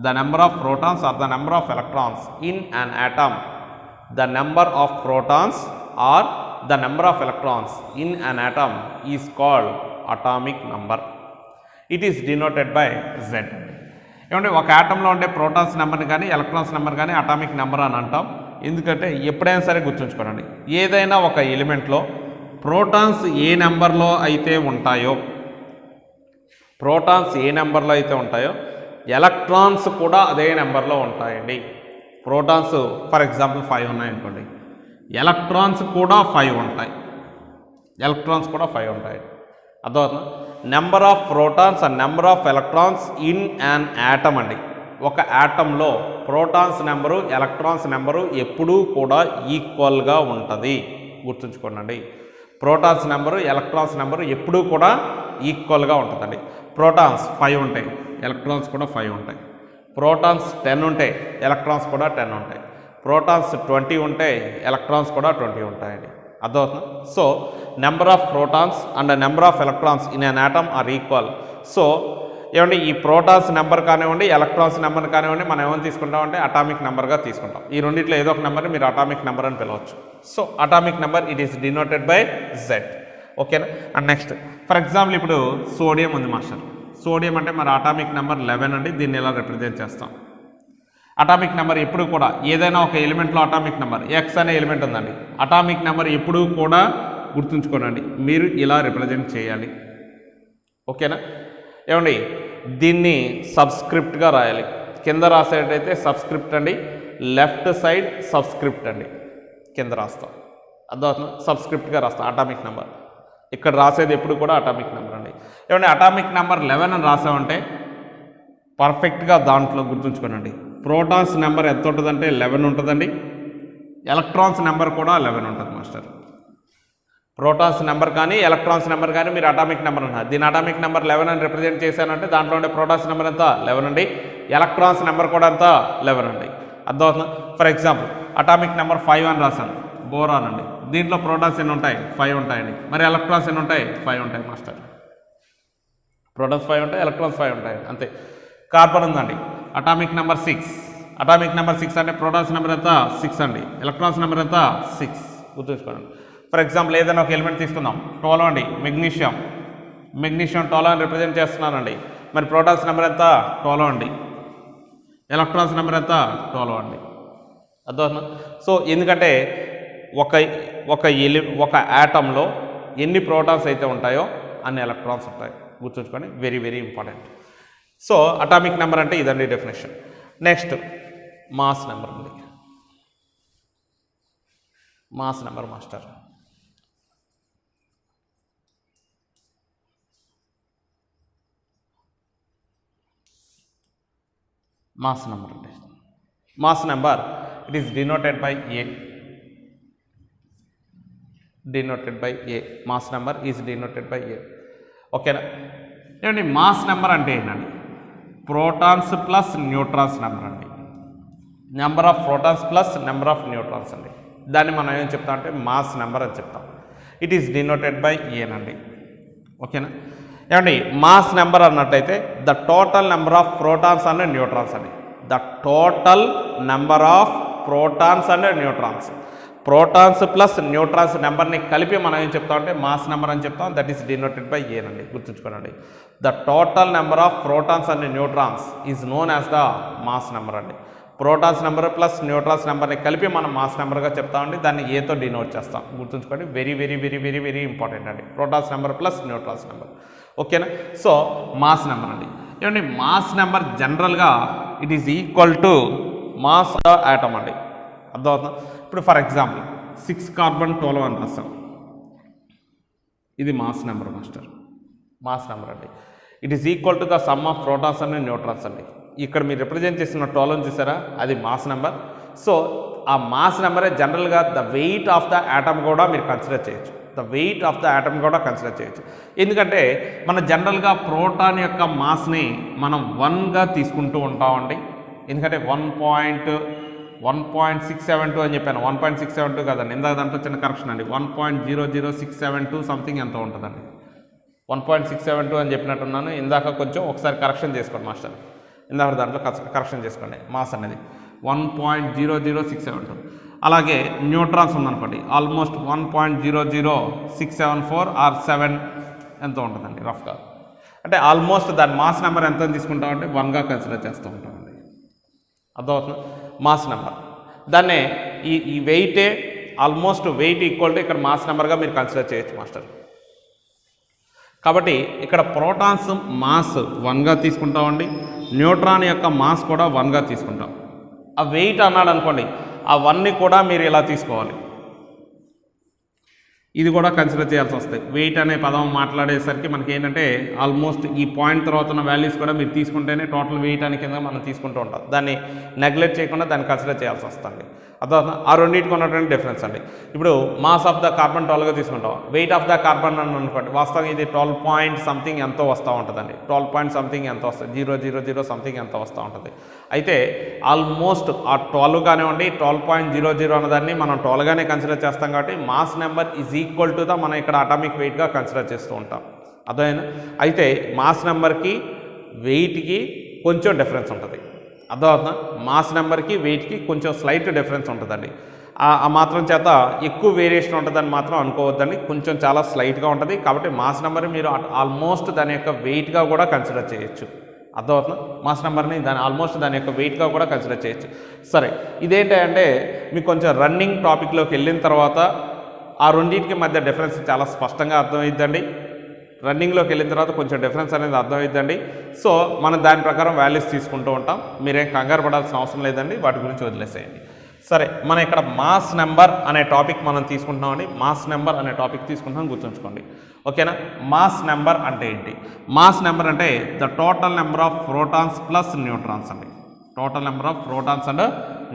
the number of protons or the number of electrons in an atom, the number of protons or the number of electrons in an atom is called atomic number. It is denoted by Z. ఏమంటే ఒక ఆటంలో ఉండే ప్రోటాన్స్ నెంబర్ని కానీ ఎలక్ట్రాన్స్ నెంబర్ కానీ అటామిక్ నెంబర్ అని అంటాం. ఎందుకంటే ఎప్పుడైనా సరే గుర్తుంచుకోండి, ఏదైనా ఒక ఎలిమెంట్లో ప్రోటాన్స్ ఏ నెంబర్లో అయితే ఉంటాయో, ప్రోటాన్స్ ఏ నెంబర్లో అయితే ఉంటాయో ఎలక్ట్రాన్స్ కూడా అదే నెంబర్లో ఉంటాయండి. ప్రోటాన్స్ ఫర్ ఎగ్జాంపుల్ 5 ఉన్నాయనుకోండి, ఎలక్ట్రాన్స్ కూడా 5 ఉంటాయి. ఎలక్ట్రాన్స్ కూడా 5 ఉంటాయి. అర్థమవుతుందా? Number of protons and number of electrons in an atom అండి. ఒక యాటంలో ప్రోటాన్స్ నెంబరు, ఎలక్ట్రాన్స్ నెంబరు ఎప్పుడూ కూడా ఈక్వల్గా ఉంటుంది. గుర్తుంచుకోండి, ప్రోటాన్స్ నెంబరు, ఎలక్ట్రాన్స్ నెంబరు ఎప్పుడూ కూడా ఈక్వల్గా ఉంటుందండి. ప్రోటాన్స్ 5 ఉంటాయి, ఎలక్ట్రాన్స్ కూడా 5 ఉంటాయి. ప్రోటాన్స్ 10 ఉంటాయి, ఎలక్ట్రాన్స్ కూడా 10 ఉంటాయి. ప్రోటాన్స్ 20 ఉంటాయి, ఎలక్ట్రాన్స్ కూడా 20 ఉంటాయండి. అర్థమవుతుంది? So number of protons and number of electrons in an atom are equal. So ఏమండి, ఈ ప్రోటాన్స్ నెంబర్ కానివ్వండి, ఎలక్ట్రాన్స్ నెంబర్ కానివ్వండి, మనం ఏమైనా తీసుకుంటామంటే అటామిక్ నెంబర్గా తీసుకుంటాం. ఈ రెండింటిలో ఏదో ఒక నెంబర్ని మీరు అటామిక్ నెంబర్ అని పిలవచ్చు. So atomic number it is denoted by Z. ఓకేనా? అండ్ నెక్స్ట్ ఫర్ ఎగ్జాంపుల్ ఇప్పుడు సోడియం ఉంది మాస్టర్. సోడియం అంటే మరి అటామిక్ నెంబర్ 11 అండి. దీన్ని ఎలా రిప్రజెంట్ చేస్తాం? అటామిక్ నెంబర్ ఎప్పుడు కూడా ఏదైనా ఒక ఎలిమెంట్లో అటామిక్ నెంబర్ ఎక్స్ అనే ఎలిమెంట్ ఉందండి. అటామిక్ నెంబర్ ఎప్పుడూ కూడా గుర్తుంచుకోనండి, మీరు ఇలా రిప్రజెంట్ చేయాలి. ఓకేనా? ఏమండి, దీన్ని సబ్స్క్రిప్ట్గా రాయాలి. కింద రాసేటైతే సబ్స్క్రిప్ట్ అండి, లెఫ్ట్ సైడ్ సబ్స్క్రిప్ట్ అండి, కింద రాస్తాం. అర్థమవుతుంది? సబ్స్క్రిప్ట్గా రాస్తాం అటామిక్ నెంబర్. ఇక్కడ రాసేది ఎప్పుడు కూడా అటామిక్ నెంబర్ అండి. ఏమంటే అటామిక్ నెంబర్ 11 అని రాసామంటే పర్ఫెక్ట్గా దాంట్లో గుర్తుంచుకోనండి, ప్రోటాన్స్ నెంబర్ ఎంత ఉంటుందంటే 11 ఉంటుందండి. ఎలక్ట్రాన్స్ నెంబర్ కూడా 11 ఉంటుంది మాస్టర్. ప్రోటాన్స్ నెంబర్ కానీ ఎలక్ట్రాన్స్ నెంబర్ కానీ మీరు అటామిక్ నెంబర్ అన్నారు. దీని అటామిక్ నెంబర్ 11 అని రిప్రజెంట్ చేశానంటే దాంట్లో ఉండే ప్రోటాన్స్ నెంబర్ ఎంత? 11 అండి. ఎలక్ట్రాన్స్ నెంబర్ కూడా ఎంత? 11 అండి. అర్థమవుతుందా? ఫర్ ఎగ్జాంపుల్ అటామిక్ నెంబర్ 5 అని రాశాను, బోరాన్ అండి. దీంట్లో ప్రోటాన్స్ ఎన్ని ఉంటాయి? 5 ఉంటాయండి. మరి ఎలక్ట్రాన్స్ ఎన్ని ఉంటాయి? 5 ఉంటాయి మాస్టర్. ప్రోటాన్స్ 5 ఉంటాయి, ఎలక్ట్రాన్స్ 5 ఉంటాయి, అంతే. కార్బన్ ఉందండి, అటామిక్ నెంబర్ 6. అటామిక్ నెంబర్ 6 అంటే ప్రోటాన్స్ నెంబర్ ఎంత? 6 అండి. ఎలక్ట్రాన్స్ నెంబర్ ఎంత? 6. గుర్తుంచుకోండి. ఫర్ ఎగ్జాంపుల్ ఏదైనా ఒక ఎలిమెంట్ తీసుకుందాం, 12 అండి, మెగ్నీషియం. మెగ్నీషియం 12 అని రిప్రజెంట్ చేస్తున్నానండి. మరి ప్రోటాన్స్ నెంబర్ ఎంత? 12 అండి. ఎలక్ట్రాన్స్ నెంబర్ ఎంత 12 అండి. అర్థమవుతుందా? సో ఎందుకంటే ఒక యాటంలో ఎన్ని ప్రోటాన్స్ అయితే ఉంటాయో అన్ని ఎలక్ట్రాన్స్ ఉంటాయి. గుర్తుంచుకొని very very important. So atomic number అంటే ఇదండి డెఫినేషన్. నెక్స్ట్ మాస్ నెంబర్ ఉంది. Mass number master mass number అండి. Mass number it is denoted by A. Denoted by A. Mass number is denoted by A. ఓకేనా? ఏమండి మాస్ నెంబర్ అంటే ఏంటండి? ప్రోటాన్స్ ప్లస్ న్యూట్రాన్స్ నెంబర్ అండి. Number of protons plus number of neutrons అండి. దాన్ని మనం ఏం చెప్తాం అంటే మాస్ నెంబర్ అని చెప్తాం. ఇట్ ఈస్ డినోటెడ్ బై ఏనండి. ఓకేనా? ఏమండి మాస్ నెంబర్ అన్నట్టయితే the total number of protons and neutrons అండి. The total number of protons and neutrons. Protons plus neutrons నెంబర్ని కలిపి మనం ఏం చెప్తాం అంటే మాస్ నెంబర్ అని చెప్తాం. దట్ ఈస్ డినోటెడ్ బై ఏనండి. గుర్తుంచుకోనండి. The total number of protons and neutrons is known as the mass number అండి. ప్రోటాన్స్ నెంబర్ ప్లస్ న్యూట్రాన్స్ నెంబర్ని కలిపి మనం మాస్ నెంబర్గా చెప్తామండి. దాన్ని ఏతో డినోట్ చేస్తాం. గుర్తుంచుకోండి. Very very very very very important అండి. Protons number plus neutrons number. ఓకేనా? సో మాస్ నెంబర్ అండి. ఏమండి మాస్ నెంబర్ జనరల్గా it is equal to mass atom అండి. అర్థమవుతుందా? ఇప్పుడు ఫర్ ఎగ్జాంపుల్ 6 కార్బన్ 12 అని రాస్తాం. ఇది mass number master. Mass number అండి. It is equal to the sum of protons and neutrons అండి. ఇక్కడ మీరు రిప్రజెంట్ చేసిన 12 చూసారా, అది మాస్ నెంబర్. సో ఆ మాస్ నెంబరే జనరల్గా the weight of the atom కూడా మీరు కన్సిడర్ చేయొచ్చు. The weight of the atom కూడా కన్సిడర్ చేయొచ్చు. ఎందుకంటే మన జనరల్గా ప్రోటాన్ యొక్క మాస్ని మనం 1గా తీసుకుంటూ ఉంటామండి. ఎందుకంటే 1.672 అని చెప్పాను. 1.672 కదండి. ఇందాక దాంట్లో చిన్న కరెక్షన్ అండి. 1.00672 సంథింగ్ ఎంత ఉంటుందండి. 1.672 అని చెప్పినట్టున్నాను. ఇందాక కొంచెం ఒకసారి కరెక్షన్ చేసుకోండి మాస్టర్. ఇందాక దాంట్లో కరెక్షన్ చేసుకోండి. మాస్ అనేది 1.00672. అలాగే న్యూట్రాన్స్ ఉందనుకోండి. ఆల్మోస్ట్ 1.00674 ఆర్ 7 ఎంత ఉంటుందండి రఫ్గా. అంటే ఆల్మోస్ట్ దాని మాస్ నెంబర్ ఎంత తీసుకుంటామంటే 1గా కన్సిడర్ చేస్తూ ఉంటామండి. అర్థమవుతుంది? మాస్ నెంబర్ దాన్నే ఈ వెయిటే ఆల్మోస్ట్ వెయిట్ ఈక్వల్ టు ఇక్కడ మాస్ నెంబర్గా మీరు కన్సిడర్ చేయొచ్చు మాస్టర్. కాబట్టి ఇక్కడ ప్రోటాన్స్ మాస్ 1గా తీసుకుంటామండి. న్యూట్రాన్ యొక్క మాస్ కూడా 1గా తీసుకుంటాం. ఆ వెయిట్ అన్నాడు అనుకోండి, ఆ 1ని కూడా మీరు ఇలా తీసుకోవాలి. ఇది కూడా కన్సిడర్ చేయాల్సి వస్తుంది. వెయిట్ అనే పదం మాట్లాడేసరికి మనకి ఏంటంటే ఆల్మోస్ట్ ఈ పాయింట్ తర్వాత ఉన్న వాల్యూస్ కూడా మీరు తీసుకుంటేనే టోటల్ వెయిట్ అని కింద మనం తీసుకుంటూ ఉంటాం. దాన్ని నెగ్లెక్ట్ చేయకుండా దాన్ని కన్సిడర్ చేయాల్సి వస్తుంది. అర్థం ఆ రెండింటికి ఉన్నటువంటి డిఫరెన్స్ అండి. ఇప్పుడు మాస్ ఆఫ్ ద కార్బన్ 12గా తీసుకుంటాం. వెయిట్ ఆఫ్ ద కార్బన్ అని అనుకోండి, వాస్తవం ఇది 12 పాయింట్ సంథింగ్ ఎంతో వస్తూ ఉంటుందండి. 12 పాయింట్ సంథింగ్ ఎంత వస్తుంది, 000 సంథింగ్ ఎంత వస్తూ ఉంటుంది. అయితే ఆల్మోస్ట్ ఆ 12 కానివ్వండి, 12.00 అన్నదాన్ని మనం 12గానే కన్సిడర్ చేస్తాం. కాబట్టి mass number is equal to the మనం ఇక్కడ అటామిక్ వెయిట్గా కన్సిడర్ చేస్తూ ఉంటాం. అర్థమైనా? అయితే మాస్ నెంబర్కి వెయిట్కి కొంచెం డిఫరెన్స్ ఉంటుంది. అర్థమవుతుందా? మాస్ నెంబర్కి వెయిట్కి కొంచెం స్లైట్ డిఫరెన్స్ ఉంటుందండి. ఆ మాత్రం చేత ఎక్కువ వేరియేషన్ ఉంటుందని మాత్రం అనుకోవద్దండి. కొంచెం చాలా స్లైట్గా ఉంటుంది. కాబట్టి మాస్ నెంబర్ మీరు ఆల్మోస్ట్ దాని యొక్క వెయిట్గా కూడా కన్సిడర్ చేయొచ్చు. అర్థమవుతుందా? మాస్ నెంబర్ని ఆల్మోస్ట్ దాని యొక్క వెయిట్గా కూడా కన్సిడర్ చేయొచ్చు. సరే, ఇదేంటంటే మీకు కొంచెం రన్నింగ్ టాపిక్లోకి వెళ్ళిన తర్వాత ఆ రెండింటికి మధ్య డిఫరెన్స్ చాలా స్పష్టంగా అర్థమైద్దండి. రన్నింగ్లోకి వెళ్ళిన తర్వాత కొంచెం డిఫరెన్స్ అనేది అర్థమైద్దండి. సో మనం దాని ప్రకారం వాల్యూస్ తీసుకుంటూ ఉంటాం. మీరేం కంగారు పడాల్సిన అవసరం లేదండి. వాటి గురించి వదిలేసేయండి. సరే, మనం ఇక్కడ మాస్ నెంబర్ అనే టాపిక్ మనం తీసుకుంటున్నామండి. మాస్ నెంబర్ అనే టాపిక్ తీసుకుంటున్నాం, గుర్తుంచుకోండి. ఓకేనా? మాస్ నెంబర్ అంటే ఏంటి? మాస్ నెంబర్ అంటే the total number of protons plus neutrons అండి. Total number of protons and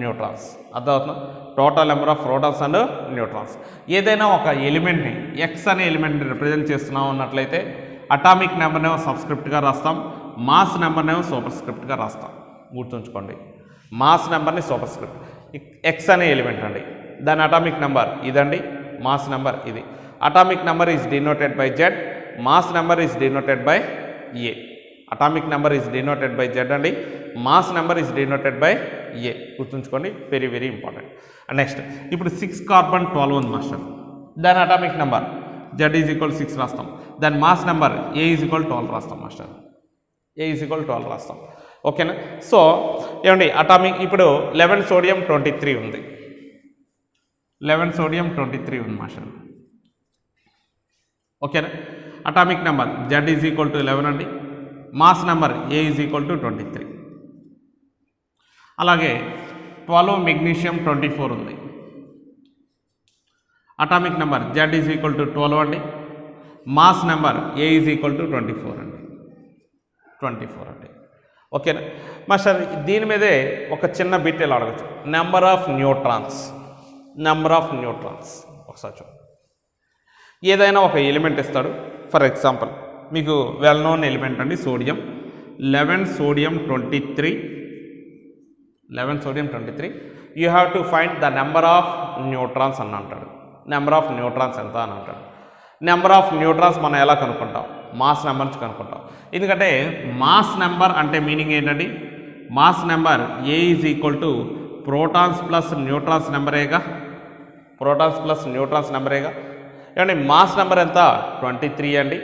neutrons. అర్థమవుతుందా? Total number of protons and neutrons. ఏదైనా ఒక ఎలిమెంట్ని ఎక్స్ అనే ఎలిమెంట్ని రిప్రజెంట్ చేస్తున్నాం అన్నట్లయితే అటామిక్ నెంబర్నేమో సబ్స్క్రిప్ట్గా రాస్తాం, మాస్ నెంబర్నేమో సూపర్ స్క్రిప్ట్గా రాస్తాం. గుర్తుంచుకోండి. మాస్ నెంబర్ని సూపర్ స్క్రిప్ట్. ఎక్స్ అనే ఎలిమెంట్ అండి, దాని అటామిక్ నెంబర్ ఇదండి, మాస్ నెంబర్ ఇది. Atomic number is denoted by Z, mass number is denoted by A. Atomic number is denoted by Z అండి, mass number is denoted by A. గుర్తుంచుకోండి, వెరీ వెరీ ఇంపార్టెంట్. నెక్స్ట్, ఇప్పుడు 6 కార్బన్ 12 ఉంది మాస్టర్. దాని atomic number Z is equal 6 రాస్తాం. దాని mass number A is equal 12 రాస్తాం మాస్టర్. ఏ ఈజ్ ఈక్వల్ 12 రాస్తాం. ఓకేనా. సో ఏమండి అటామిక్ ఇప్పుడు 11 సోడియం 23 ఉంది, 11 సోడియం 23 ఉంది మాస్టర్. ఓకేనా. Atomic number Z is equal to 11 అండి, mass number A is equal to 23. అలాగే 12 మెగ్నీషియం 24 ఉంది, atomic number Z is equal to 12 అండి, mass number A is equal to 24 అండి, 24 అండి. ఓకేనా మాస్టర్. దీని మీదే ఒక చిన్న బిట్ ఇలా అడగచ్చు, number of neutrons. Number of neutrons ఒకసారి చూడండి. ఏదైనా ఒక ఎలిమెంట్ ఇస్తాడు, ఫర్ ఎగ్జాంపుల్ మీకు వెల్ నోన్ ఎలిమెంట్ అండి sodium, 11 sodium 23, 11 sodium 23. You have to find the number of neutrons అని అంటాడు. నెంబర్ ఆఫ్ న్యూట్రాన్స్ ఎంత అని అంటాడు. నెంబర్ ఆఫ్ న్యూట్రాన్స్ మనం ఎలా కనుక్కుంటాం, మాస్ నెంబర్ నుంచి కనుక్కుంటాం. ఎందుకంటే మాస్ నెంబర్ అంటే మీనింగ్ ఏంటండి, mass number A is equal to protons plus neutrons నెంబరేగా, ప్రోటాన్స్ ప్లస్ న్యూట్రాన్స్ నెంబరేగా. ఏమండి మాస్ నెంబర్ ఎంత 23 అండి,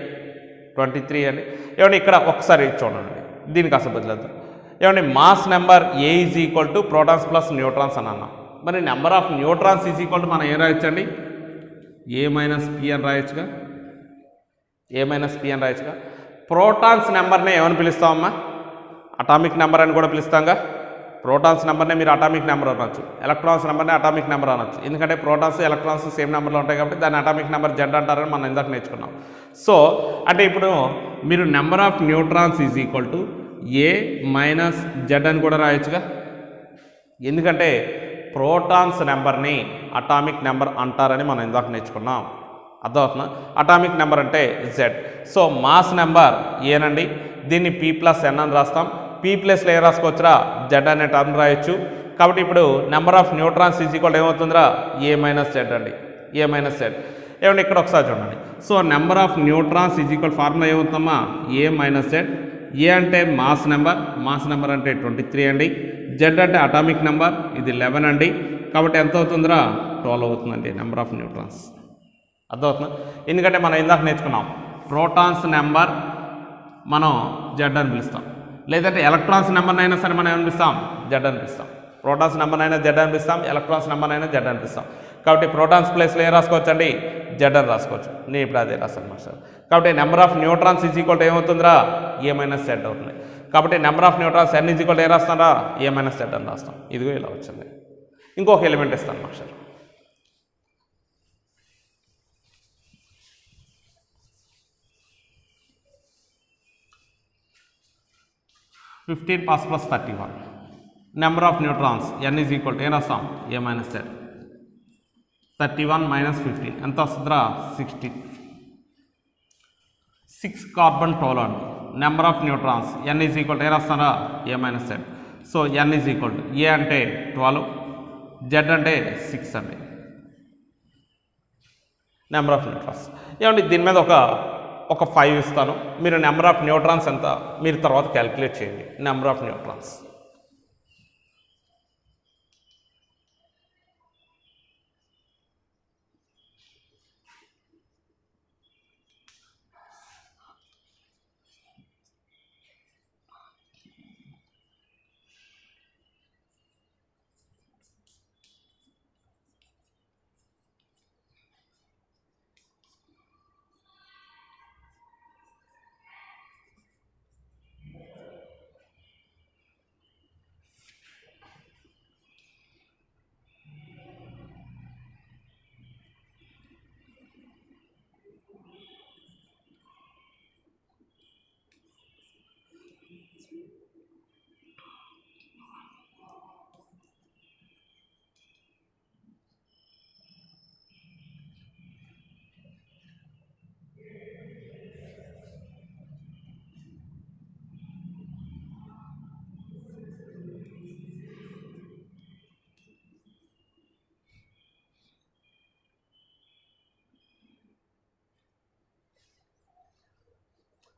23 అండి. ఏమండి ఇక్కడ ఒకసారి చూడండి, దీనికి అసలు బదులుద్దాం. ఏమండి mass number A is equal to protons plus neutrons అని అన్నాం. మరి number of neutrons is equal to మనం ఏం రాయొచ్చండి, A మైనస్ P అని రాయొచ్చుగా, A మైనస్ P అని రాయొచ్చుగా. ప్రోటాన్స్ నెంబర్నే ఏమని పిలుస్తామమ్మా, అటామిక్ నెంబర్ అని కూడా పిలుస్తాంగా. ప్రోటాన్స్ నెంబర్నే మీరు అటామిక్ నెంబర్ అనొచ్చు, ఎలక్ట్రాన్స్ నెంబర్నే అటామిక్ నెంబర్ అనొచ్చు. ఎందుకంటే ప్రోటాన్స్ ఎలక్ట్రాన్స్ సేమ్ నెంబర్లో ఉంటాయి కాబట్టి దాన్ని అటామిక్ నెంబర్ Z అంటారని మనం ఇందాక నేర్చుకున్నాం. సో అంటే ఇప్పుడు మీరు number of neutrons is equal to A minus Z అని కూడా రాయొచ్చుగా. ఎందుకంటే ప్రోటాన్స్ నెంబర్ని అటామిక్ నెంబర్ అంటారని మనం ఇందాక నేర్చుకున్నాం. అర్థమవుతుందా, అటామిక్ నెంబర్ అంటే Z. సో మాస్ నెంబర్ ఏనండి, దీన్ని P ప్లస్ N అని రాస్తాం. P ప్లస్లో ఏ రాసుకోవచ్చురా, Z అనే టర్మ్ రాయొచ్చు. కాబట్టి ఇప్పుడు number of neutrons is equal ఏమవుతుందిరా, A మైనస్ Z అండి, A మైనస్ Z. ఏమంటే ఇక్కడ ఒకసారి చూడండి. So number of neutrons is equal formula ఏమవుతుందమ్మా, A మైనస్ Z. A అంటే మాస్ నెంబర్, మాస్ నెంబర్ అంటే 23 అండి. Z అంటే అటామిక్ నెంబర్, ఇది 11 అండి. కాబట్టి ఎంత అవుతుందిరా, 12 అవుతుందండి నెంబర్ ఆఫ్ న్యూట్రాన్స్. అర్థమవుతుందా, ఎందుకంటే మనం ఇందాక నేర్చుకున్నాం ప్రోటాన్స్ నెంబర్ మనం Z అని పిలుస్తాం, లేదంటే ఎలక్ట్రాన్స్ నెంబర్ అయినా సరే మనం ఏమని పిలుస్తాం, Z అని పిలుస్తాం. ప్రోటాన్స్ నెంబర్ అయినా Z అని పిలుస్తాం, ఎలక్ట్రాన్స్ నెంబర్ అయినా Z అని పిలుస్తాం. కాబట్టి ప్రోటాన్స్ ప్లేస్లో ఏం రాసుకోవచ్చు అండి, Z అని రాసుకోవచ్చు. నేను ఇప్పుడు అదే రాస్తాను మాస్టర్. కాబట్టి number of neutrons is equal to ఏమవుతుందిరా, A మైనస్ Z అవుతుంది. కాబట్టి number of neutrons N is equal to A రాస్తారా, A మైనస్ Z అని రాస్తాం. ఇదిగో ఇలా వచ్చింది. ఇంకొక ఎలిమెంట్ ఇస్తాను master, 15 pass plus 31. Number of neutrons N is equal to ఏం రాస్తాం, A మైనస్ Z. 31 మైనస్ 15 ఎంత వస్తుందిరా, 16. 6 కార్బన్ 12 అండి. Number of neutrons N is equal to A రాస్తారా, A minus Z. So N is equal to A అంటే 12, Z అంటే 6 అండి నెంబర్ ఆఫ్ న్యూట్రాన్స్. ఏమండి దీని మీద ఒక 5 ఇస్తాను, మీరు నెంబర్ ఆఫ్ న్యూట్రాన్స్ ఎంత మీరు తర్వాత క్యాలిక్యులేట్ చేయండి. నెంబర్ ఆఫ్ న్యూట్రాన్స్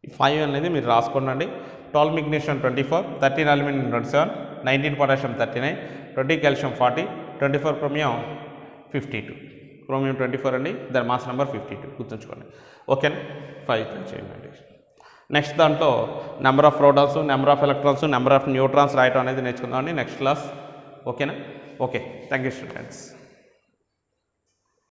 ఈ 5 అనేది మీరు రాసుకోండి. 12 magnesium 24, 13 aluminium 27, 19 potassium 39, 20 calcium 40, 24 chromium 52. Chromium 24 అండి, దాని మాస్ నెంబర్ 52 గుర్తుంచుకోండి. ఓకేనా, 5 చేయండి. నెక్స్ట్ దాంట్లో number of protons, number of electrons, number of neutrons రాయటం అనేది నేర్చుకుందామండి నెక్స్ట్ క్లాస్. ఓకేనా? Okay, thank you students.